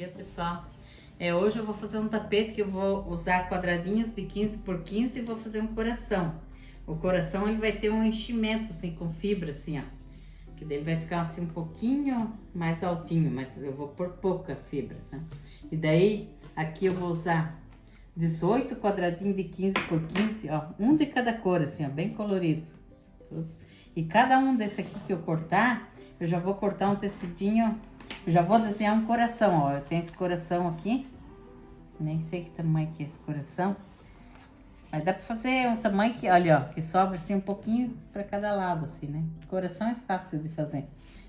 dia, pessoal. Hoje eu vou fazer um tapete que eu vou usar quadradinhos de 15 por 15 e vou fazer um coração. O coração ele vai ter um enchimento assim com fibra assim, ó. Que daí ele vai ficar assim um pouquinho mais altinho, mas eu vou pôr pouca fibra, né? E daí aqui eu vou usar 18 quadradinhos de 15 por 15, ó, um de cada cor assim, ó, bem colorido. Todos. E cada um desse aqui que eu cortar, eu já vou cortar um tecidinho. Eu já vou desenhar um coração, ó. Eu tenho esse coração aqui. Nem sei que tamanho que é esse coração. Mas dá pra fazer um tamanho que, olha, ó, que sobra assim um pouquinho pra cada lado, assim, né? Coração é fácil de fazer.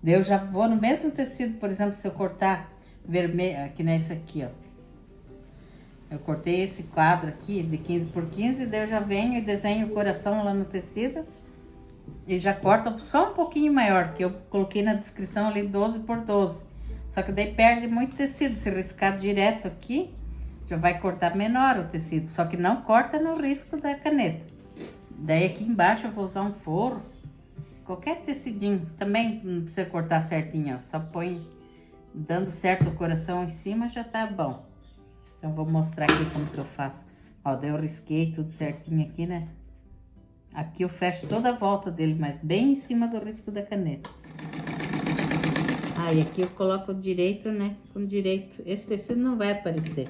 Daí eu já vou no mesmo tecido, por exemplo, se eu cortar vermelho, aqui nesse aqui, ó. Eu cortei esse quadro aqui de 15 por 15, daí eu já venho e desenho o coração lá no tecido. E já corto só um pouquinho maior, que eu coloquei na descrição ali 12 por 12. Só que daí perde muito tecido, se riscar direto aqui, já vai cortar menor o tecido. Só que não corta no risco da caneta. Daí aqui embaixo eu vou usar um forro, qualquer tecidinho. Também não precisa cortar certinho, ó. Só põe dando certo o coração em cima, já tá bom. Então vou mostrar aqui como que eu faço. Ó, daí eu risquei tudo certinho aqui, né? Aqui eu fecho toda a volta dele, mas bem em cima do risco da caneta. E aqui eu coloco direito, né? Com direito. Esse tecido não vai aparecer.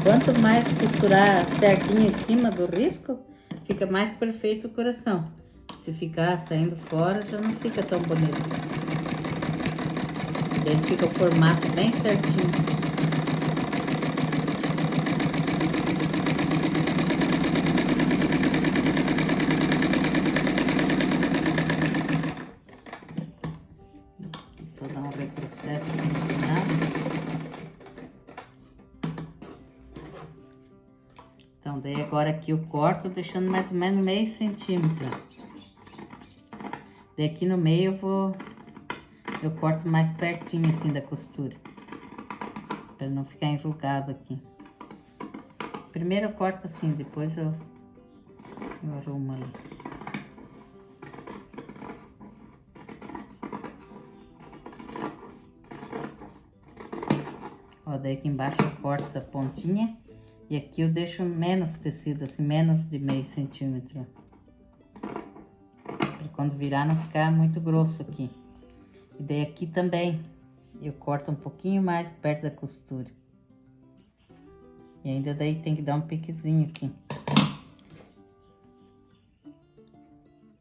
Quanto mais costurar certinho em cima do risco, fica mais perfeito o coração. Se ficar saindo fora, já não fica tão bonito. Daí fica o formato bem certinho. Só dar um retrocesso no final. Então, daí agora aqui eu corto, deixando mais ou menos meio centímetro. Daí aqui no meio eu corto mais pertinho assim da costura, para não ficar enrugado aqui. Primeiro eu corto assim, depois eu arrumo ali. Ó, daí aqui embaixo eu corto essa pontinha e aqui eu deixo menos tecido, assim, menos de meio centímetro. Para quando virar não ficar muito grosso aqui. E daí aqui também eu corto um pouquinho mais perto da costura. E ainda daí tem que dar um piquezinho aqui.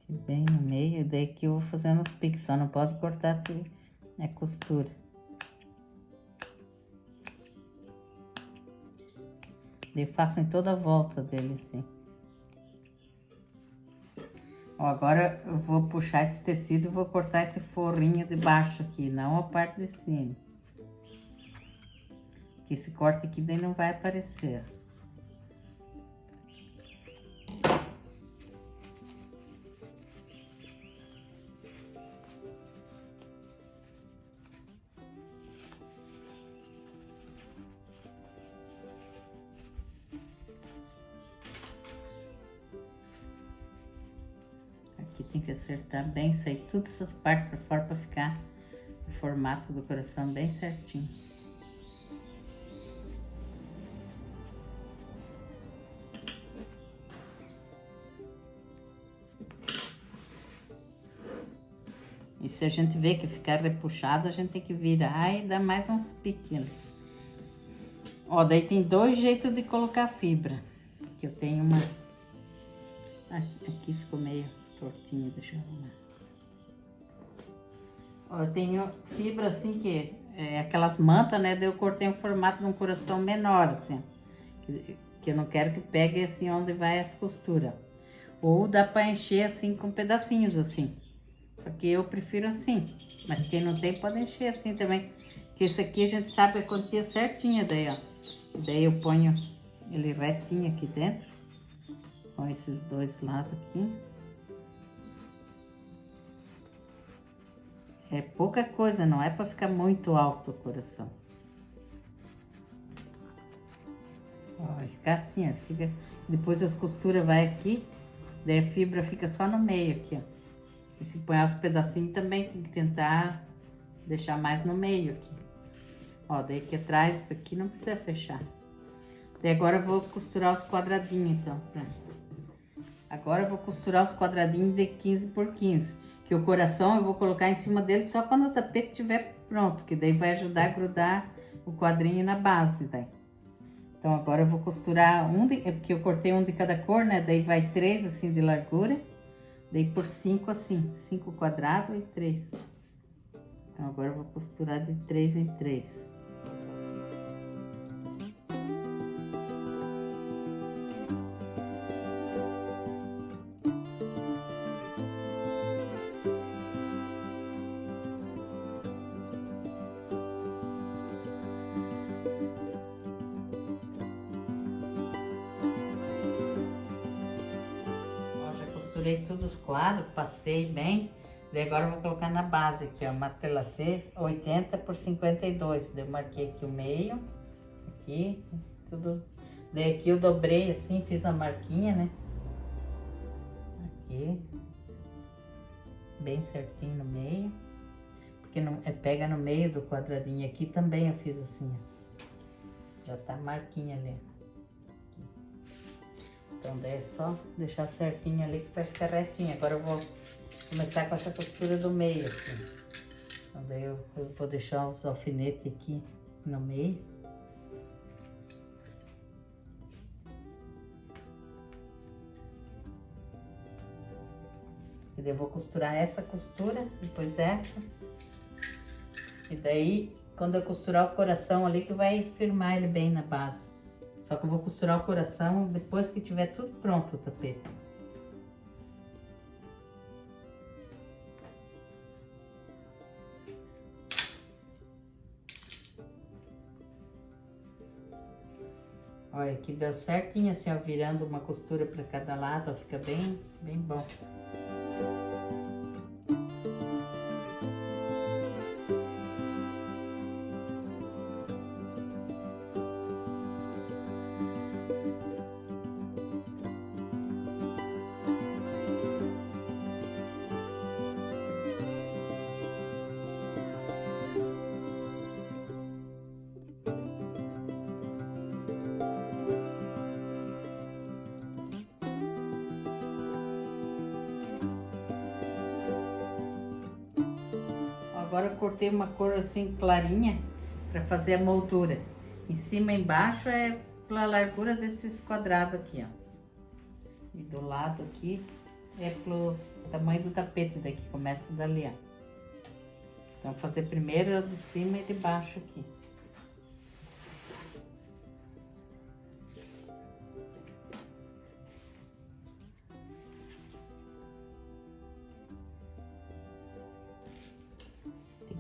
Bem no meio, daí aqui eu vou fazendo os piques, só não pode cortar a costura. Daí eu faço em toda a volta dele assim. Ó, agora eu vou puxar esse tecido e vou cortar esse forrinho de baixo aqui, não a parte de cima. Que esse corte aqui daí não vai aparecer. Aqui tem que acertar bem, sair todas essas partes para fora para ficar o formato do coração bem certinho. E se a gente vê que ficar repuxado, a gente tem que virar e dar mais uns piquinhos. Ó, daí tem dois jeitos de colocar fibra. Que eu tenho uma... Aqui ficou meio tortinho, deixa eu arrumar. Ó, eu tenho fibra assim que é aquelas mantas, né? Daí eu cortei o formato de um coração menor, assim. Que eu não quero que pegue assim onde vai as costuras. Ou dá pra encher assim com pedacinhos assim. Só que eu prefiro assim. Mas quem não tem pode encher assim também. Porque esse aqui a gente sabe a quantia certinha daí, ó. Daí eu ponho ele retinho aqui dentro. Com esses dois lados aqui. É pouca coisa, não é para ficar muito alto o coração. Ó, Ó, vai ficar assim, ó. Fica... Depois as costuras vai aqui, daí a fibra fica só no meio aqui, ó. E se põe os pedacinhos também tem que tentar deixar mais no meio aqui. Ó, daí aqui atrás, isso aqui não precisa fechar. Daí agora eu vou costurar os quadradinhos, então. Agora eu vou costurar os quadradinhos de 15 por 15. Que o coração eu vou colocar em cima dele só quando o tapete estiver pronto. Que daí vai ajudar a grudar o quadrinho na base, daí. Então agora eu vou costurar porque eu cortei um de cada cor, né? Daí vai 3 assim de largura. Daí por 5 assim, 5 quadrados e 3. Então agora eu vou costurar de 3 em 3. Costurei todos os quadros, passei bem. Daí agora eu vou colocar na base aqui, ó, Matelacê 80 por 52. Daí eu marquei aqui o meio, aqui, tudo. Daí aqui eu dobrei assim, fiz uma marquinha, né? Aqui, bem certinho no meio. Porque não, pega no meio do quadradinho. Aqui também eu fiz assim, ó. Já tá a marquinha ali, ó. Então daí é só deixar certinho ali que vai ficar retinho. Agora eu vou começar com essa costura do meio, assim. Então daí eu vou deixar os alfinetes aqui no meio. E daí eu vou costurar essa costura, depois essa. E daí, quando eu costurar o coração ali, que vai firmar ele bem na base. Só que eu vou costurar o coração depois que tiver tudo pronto o tapete. Olha, aqui deu certinho assim, ó, virando uma costura para cada lado, ó, fica bem, bem bom. Agora eu cortei uma cor assim clarinha para fazer a moldura. Em cima e embaixo é pela largura desses quadrados aqui, ó. E do lado aqui é pelo tamanho do tapete, daqui começa dali, ó. Então vou fazer primeiro de cima e de baixo aqui.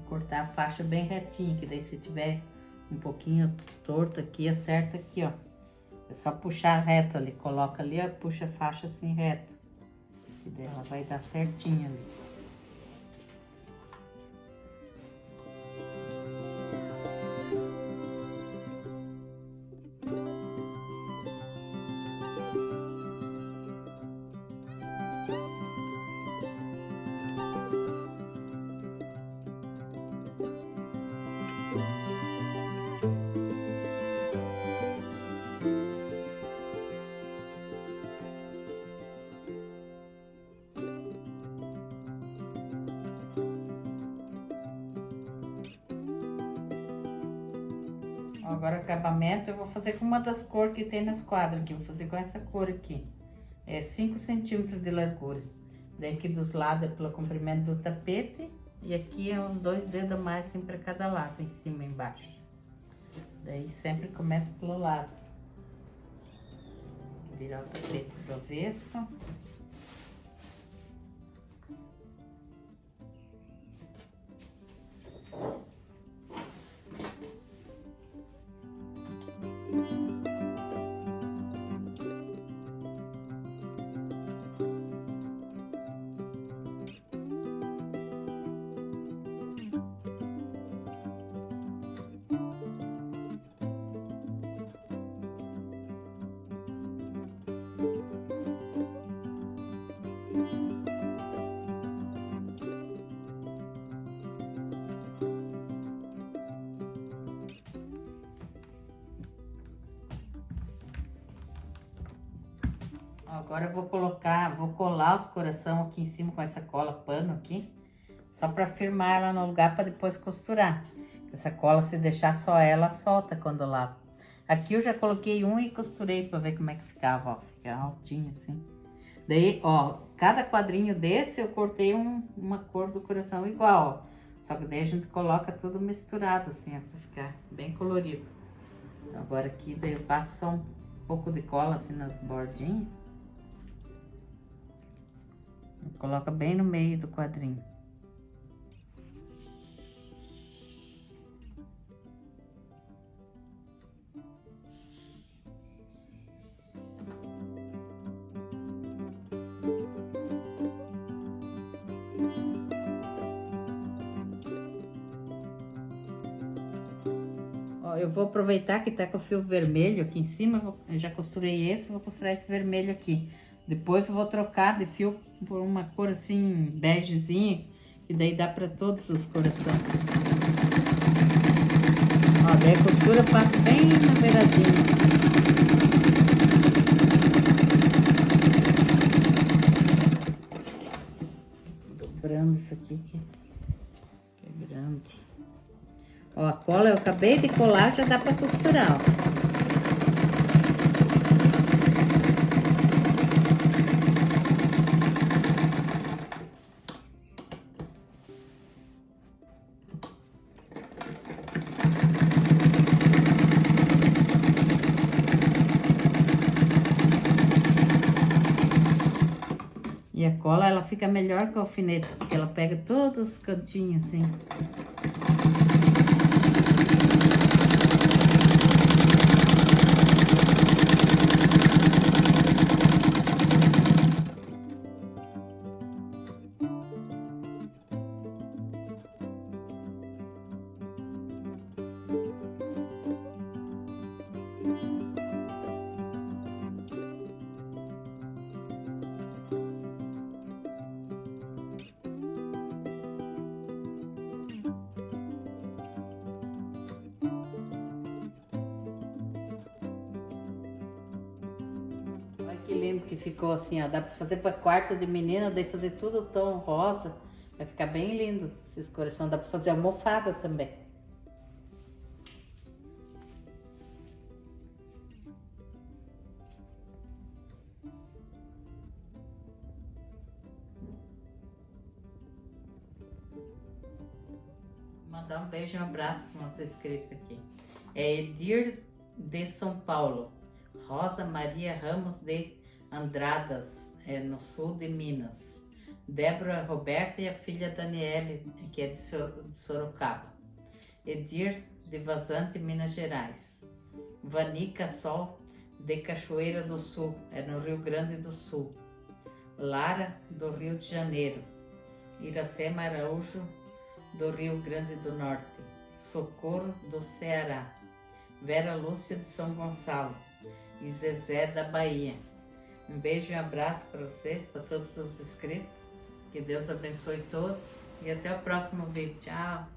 Cortar a faixa bem retinha, que daí se tiver um pouquinho torto aqui, acerta aqui, ó. É só puxar reto ali, coloca ali, ó, puxa a faixa assim reto. E daí ela vai dar certinho ali. Agora o acabamento eu vou fazer com uma das cores que tem nos quadros aqui. Vou fazer com essa cor aqui. É 5 centímetros de largura. Daí aqui dos lados é pelo comprimento do tapete. E aqui é uns 2 dedos a mais assim para cada lado, em cima e embaixo. Daí sempre começa pelo lado. Virar o tapete do avesso. Agora eu vou colar os coração aqui em cima com essa cola pano aqui, só para firmar ela no lugar para depois costurar. Essa cola, se deixar só ela, solta quando eu lavo. Aqui eu já coloquei um e costurei para ver como é que ficava, ó, fica altinho assim. Daí, ó, cada quadrinho desse eu cortei uma cor do coração igual, ó. Só que daí a gente coloca tudo misturado assim, ó, pra ficar bem colorido. Então, agora aqui, daí eu passo só um pouco de cola assim nas bordinhas. Coloca bem no meio do quadrinho. Ó, eu vou aproveitar que tá com o fio vermelho aqui em cima, eu já costurei esse, vou costurar esse vermelho aqui. Depois eu vou trocar de fio por uma cor assim, begezinha, e daí dá pra todos os coração. Ó, daí a costura passa bem na beiradinha. Dobrando isso aqui, que é grande. Ó, a cola eu acabei de colar, já dá pra costurar, ó. E a cola, ela fica melhor que o alfinete, porque ela pega todos os cantinhos assim. Olha que lindo que ficou assim, ó. Dá pra fazer pra quarto de menina, daí fazer tudo tom rosa. Vai ficar bem lindo esses coração. Dá pra fazer almofada também. Mandar um beijo e um abraço para nossa inscrita aqui. É Edir de São Paulo. Rosa Maria Ramos de Andradas, no sul de Minas. Débora Roberta e a filha Daniele, que é de Sorocaba. Edir de Vazante, Minas Gerais. Vanica Sol de Cachoeira do Sul, no Rio Grande do Sul. Lara do Rio de Janeiro. Iracema Araújo do Rio Grande do Norte. Socorro do Ceará. Vera Lúcia de São Gonçalo e Zezé da Bahia. Um beijo e um abraço para vocês, para todos os inscritos. Que Deus abençoe todos e até o próximo vídeo. Tchau!